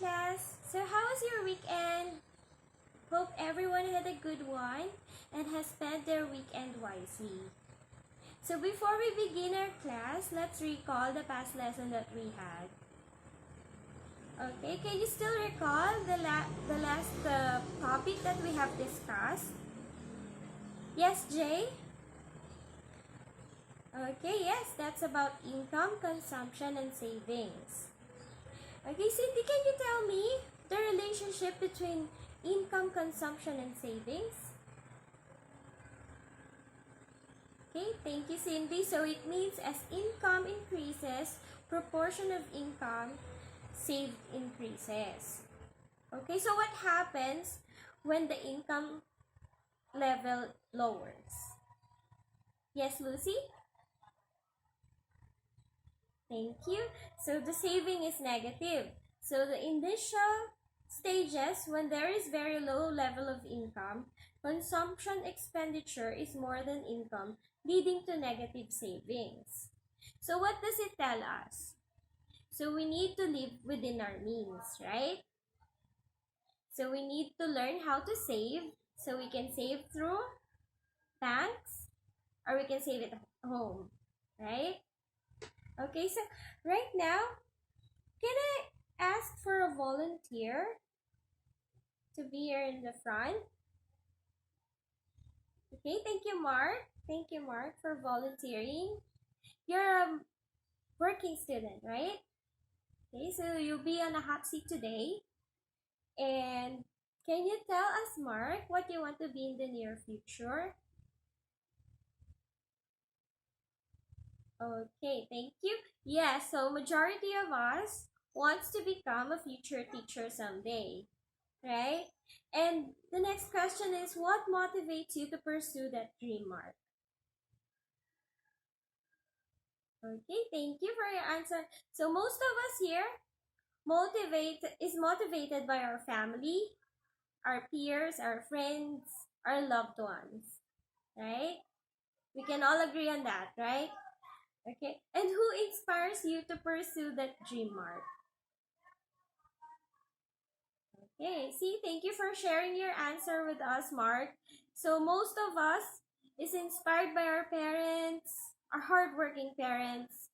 class. So how was your weekend? Hope everyone had a good one and has spent their weekend wisely. So before we begin our class, let's recall the past lesson that we had. Okay, can you still recall the last topic that we have discussed? Yes, Jay? Okay, yes, that's about income, consumption, and savings. Okay, Cindy, can you tell me the relationship between income, consumption, and savings? Okay, thank you, Cindy. So it means as income increases, proportion of income saved increases. Okay, so what happens when the income level lowers? Yes, Lucy? Thank you. So the saving is negative. So the initial stages, when there is very low level of income, consumption expenditure is more than income, leading to negative savings. So what does it tell us? So we need to live within our means, right? So we need to learn how to save. So we can save through banks or we can save it at home, right? Okay, so right now, can I ask for a volunteer to be here in the front? Okay, thank you, Mark. Thank you, Mark, for volunteering. You're a working student, right? Okay, so you'll be on a hot seat today. And can you tell us, Mark, what you want to be in the near future? Okay, thank you. Yeah, so majority of us wants to become a future teacher someday, right? And the next question is, what motivates you to pursue that dream, Mark? Okay, thank you for your answer. So most of us here is motivated by our family, our peers, our friends, our loved ones, right? We can all agree on that, right? Okay, and who inspires you to pursue that dream, Mark? Okay, see, thank you for sharing your answer with us, Mark. So most of us is inspired by our parents, our hardworking parents,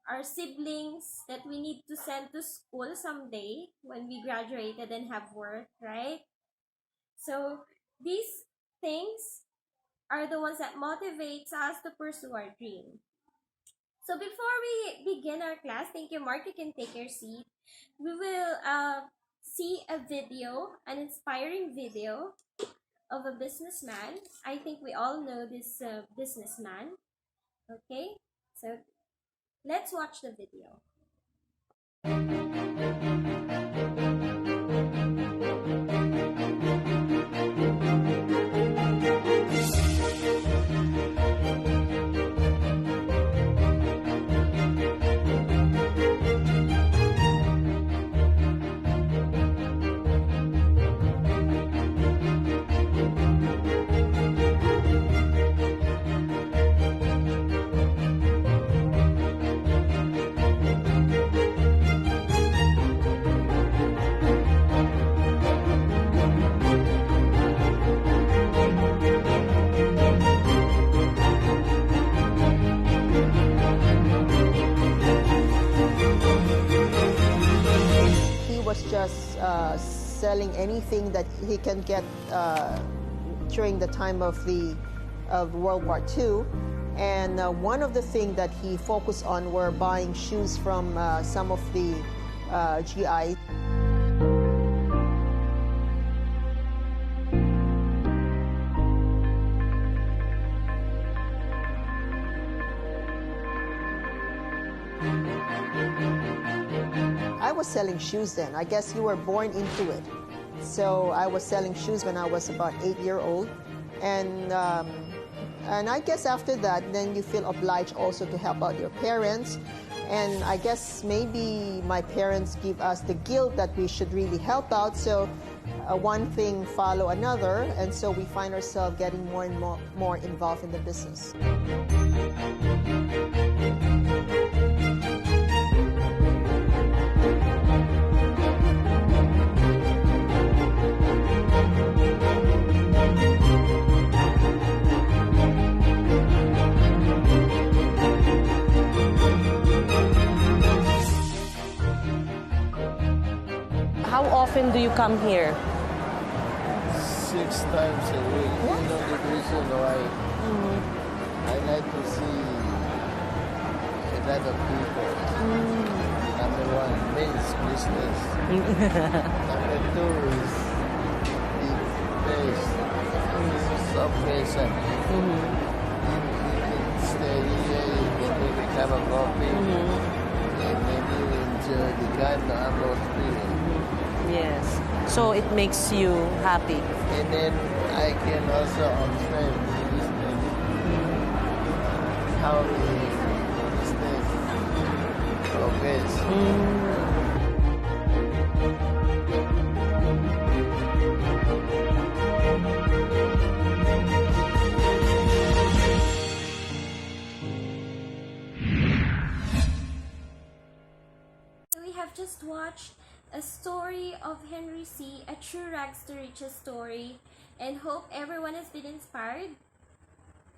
our siblings that we need to send to school someday when we graduated and have work, right? So these things are the ones that motivates us to pursue our dream. So before we begin our class, thank you, Mark, you can take your seat. We will see a video, an inspiring video of a businessman. I think we all know this businessman. Okay, so let's watch the video. Just selling anything that he can get during the time of World War II. And one of the things that he focused on were buying shoes from some of the GIs. I was selling shoes then. I guess you were born into it. So I was selling shoes when I was about 8 years old. And I guess after that, then you feel obliged also to help out your parents. And I guess maybe my parents give us the guilt that we should really help out. So one thing follow another. And so we find ourselves getting more and more involved in the business. How often do you come here? 6 times a week. You know the reason why I like to see a lot of people. Number one, means business. Number two is the place. So pleasant. You can stay here, you can maybe have a coffee, and maybe you enjoy the kind of atmosphere. Yes. So it makes you happy. And then I can also observe the business, how the business progress. We have just watched a story of Henry C., a true rags to riches story, and hope everyone has been inspired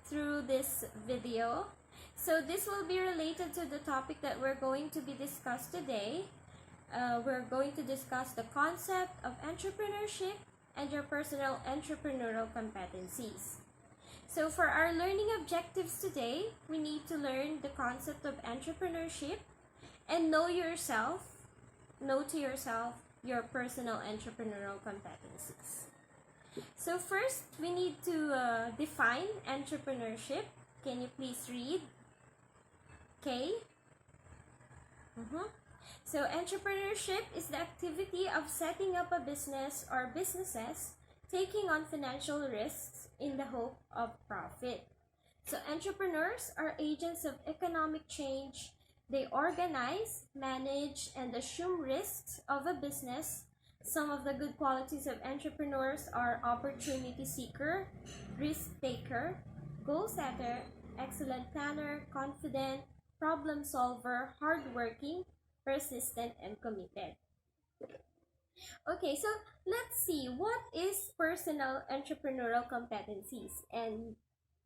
through this video. So this will be related to the topic that we're going to be discussed today. We're going to discuss the concept of entrepreneurship and your personal entrepreneurial competencies. So for our learning objectives today, we need to learn the concept of entrepreneurship and know to yourself your personal entrepreneurial competencies. So first, we need to define entrepreneurship. Can you please read? Okay. So entrepreneurship is the activity of setting up a business or businesses, taking on financial risks in the hope of profit. So entrepreneurs are agents of economic change. They organize, manage, and assume risks of a business. Some of the good qualities of entrepreneurs are opportunity seeker, risk taker, goal setter, excellent planner, confident, problem solver, hardworking, persistent, and committed. Okay, so let's see what is personal entrepreneurial competencies, and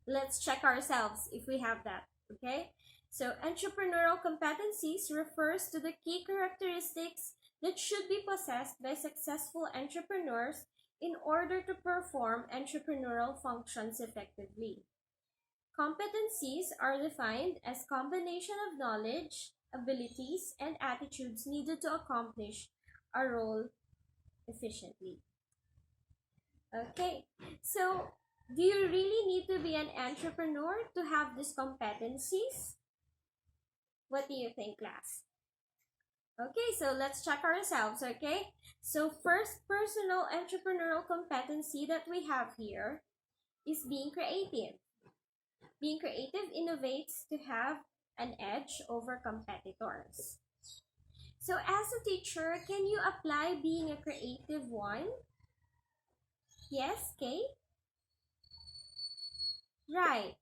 let's check ourselves if we have that. Okay, so entrepreneurial competencies refers to the key characteristics that should be possessed by successful entrepreneurs in order to perform entrepreneurial functions effectively. Competencies are defined as combination of knowledge, abilities, and attitudes needed to accomplish a role efficiently. Okay, so do you really need to be an entrepreneur to have these competencies? What do you think, class? Okay, so let's check ourselves, okay? So first personal entrepreneurial competency that we have here is being creative. Being creative innovates to have an edge over competitors. So as a teacher, can you apply being a creative one? Yes, Kate? Right.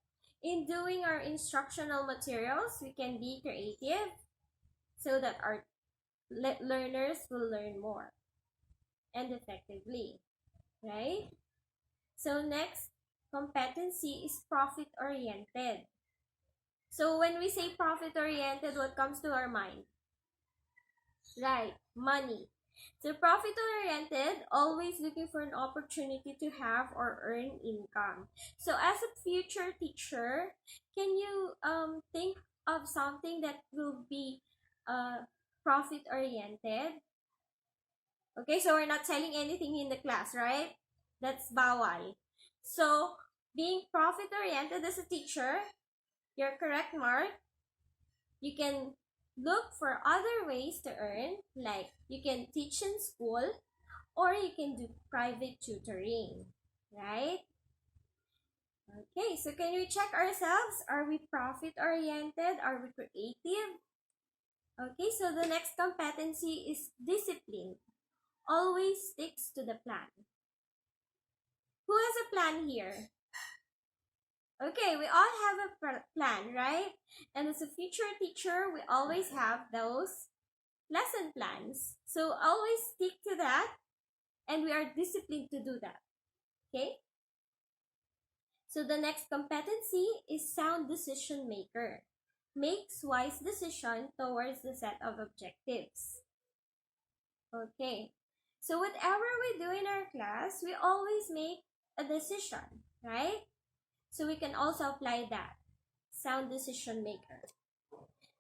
In doing our instructional materials, we can be creative so that our learners will learn more and effectively, right? So next competency is profit-oriented. So when we say profit-oriented, what comes to our mind? Right, money. So profit-oriented, always looking for an opportunity to have or earn income. So as a future teacher, can you think of something that will be profit-oriented? Okay, so we're not selling anything in the class, right? That's bawal. So being profit-oriented as a teacher, you're correct, Mark. You can look for other ways to earn, like you can teach in school or you can do private tutoring, right? Okay, so can we check ourselves? Are we profit-oriented? Are we creative? Okay, so the next competency is discipline. Always sticks to the plan. Who has a plan here? Okay, we all have a plan, right? And as a future teacher, we always have those lesson plans. So always stick to that, and we are disciplined to do that. Okay? So the next competency is sound decision maker. Makes wise decision towards the set of objectives. Okay. So whatever we do in our class, we always make a decision, right? So we can also apply that. Sound decision maker.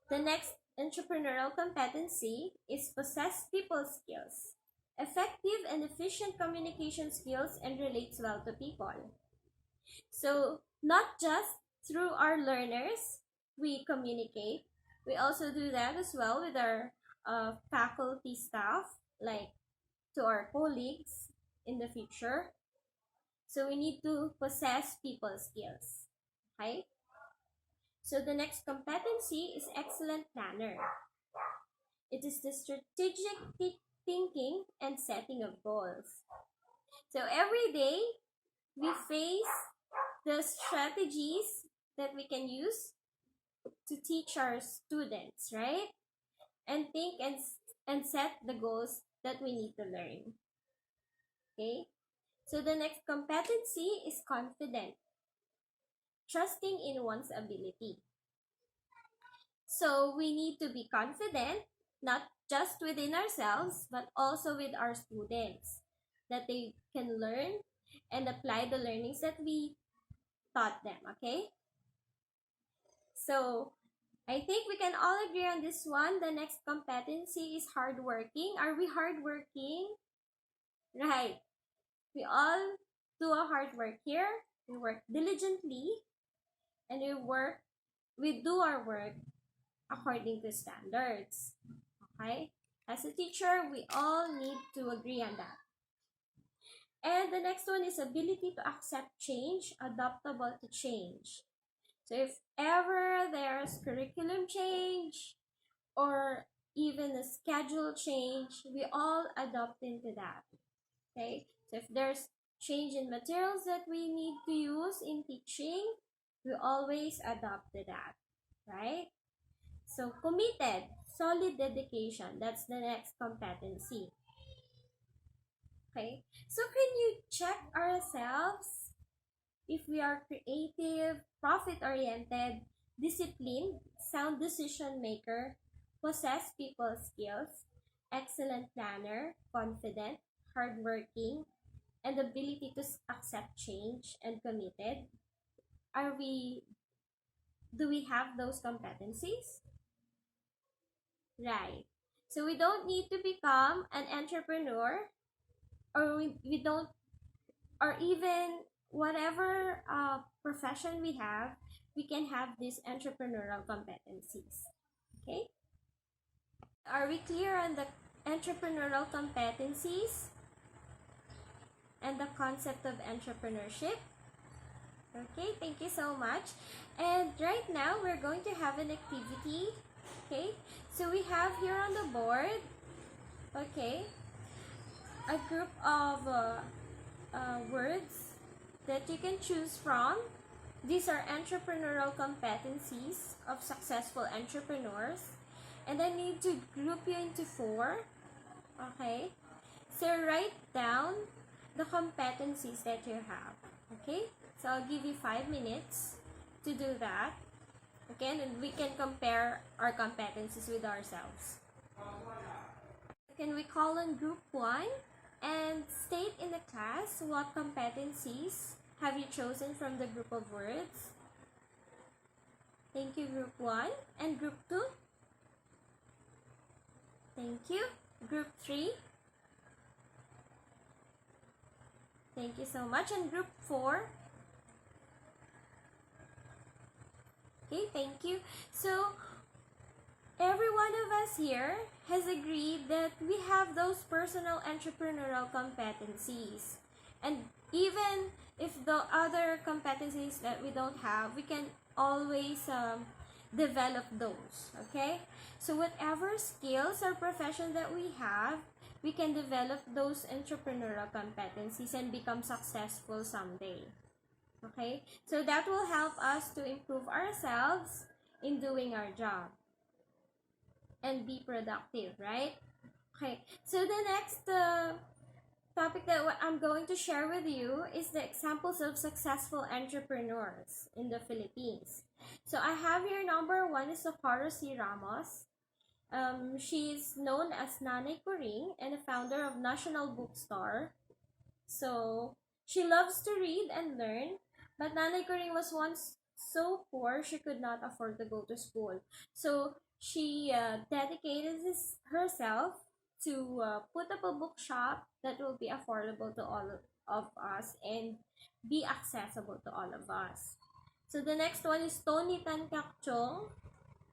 The next entrepreneurial competency is possess people skills. Effective and efficient communication skills and relates well to people. So not just through our learners we communicate, we also do that as well with our faculty staff, like to our colleagues in the future. So we need to possess people skills. Okay? So the next competency is excellent planner. It is the strategic thinking and setting of goals. So every day we face the strategies that we can use to teach our students, right? And think and set the goals that we need to learn. Okay? So the next competency is confident, trusting in one's ability. So we need to be confident, not just within ourselves, but also with our students, that they can learn and apply the learnings that we taught them, okay? So I think we can all agree on this one. The next competency is hardworking. Are we hardworking? Right. We all do a hard work here. We work diligently and we do our work according to standards. Okay? As a teacher, we all need to agree on that. And the next one is ability to accept change, adaptable to change. So if ever there's curriculum change or even a schedule change, we all adopt into that. Okay? So if there's change in materials that we need to use in teaching, we always adopt to that. Right? So committed, solid dedication, that's the next competency. Okay? So can you check ourselves if we are creative, profit-oriented, disciplined, sound decision maker, possess people skills, excellent planner, confident, hardworking, and ability to accept change and committed? Do we have those competencies? Right. So we don't need to become an entrepreneur, or we don't, or even whatever profession we have, we can have these entrepreneurial competencies. Okay? Are we clear on the entrepreneurial competencies and the concept of entrepreneurship? Okay, thank you so much. And right now, we're going to have an activity. Okay, so we have here on the board, okay, a group of words that you can choose from. These are entrepreneurial competencies of successful entrepreneurs. And I need to group you into 4. Okay? So write down the competencies that you have. Okay? So I'll give you 5 minutes to do that. Okay? And we can compare our competencies with ourselves. Can we call on group 1 and state in the class what competencies have you chosen from the group of words? Thank you, group 1. And group 2? Thank you. Group 3? Thank you so much. And group 4? Okay, thank you. So, every one of us here has agreed that we have those personal entrepreneurial competencies. And even if the other competencies that we don't have, we can always develop those. Okay? So whatever skills or profession that we have, we can develop those entrepreneurial competencies and become successful someday. Okay? So that will help us to improve ourselves in doing our job and be productive, right? Okay, so the next topic that I'm going to share with you is the examples of successful entrepreneurs in the Philippines. So I have here number 1 is Socorro C. Ramos. She is known as Nanay Kuring and the founder of National Bookstore. So she loves to read and learn, but Nanay Kuring was once so poor she could not afford to go to school. So she dedicated herself to put up a bookshop that will be affordable to all of us and be accessible to all of us. So the next one is Tony Tan Kak Chong.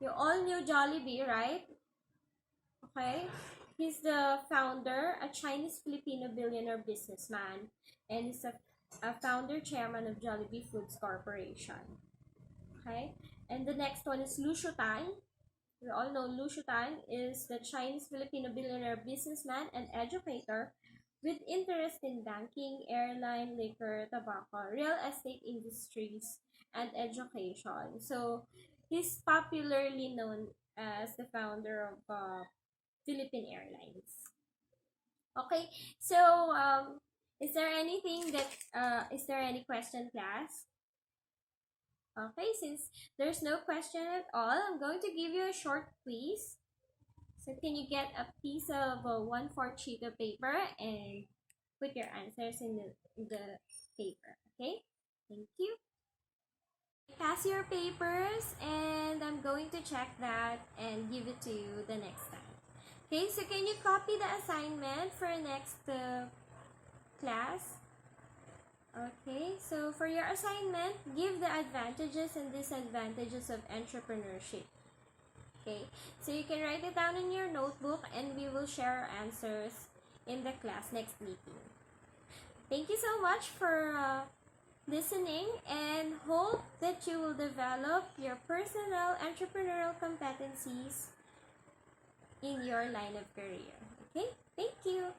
You all knew Jollibee, right? Okay. He's the founder, a Chinese Filipino billionaire businessman, and he's a founder chairman of Jollibee Foods Corporation. Okay. And the next one is Lu Shutan. We all know Lu Shutan is the Chinese Filipino billionaire businessman and educator with interest in banking, airline, liquor, tobacco, real estate industries, and education. So he's popularly known as the founder of Philippine Airlines. Okay, so is there anything that is there any question, class? Okay, since there's no question at all, I'm going to give you a short quiz. So can you get a piece of 1/4 sheet of paper and put your answers in the paper? Okay, thank you. Pass your papers, and I'm going to check that and give it to you the next time. Okay, so can you copy the assignment for next class? Okay, so for your assignment, give the advantages and disadvantages of entrepreneurship. Okay, so you can write it down in your notebook and we will share our answers in the class next meeting. Thank you so much for listening and hope that you will develop your personal entrepreneurial competencies in your line of career. Okay, thank you.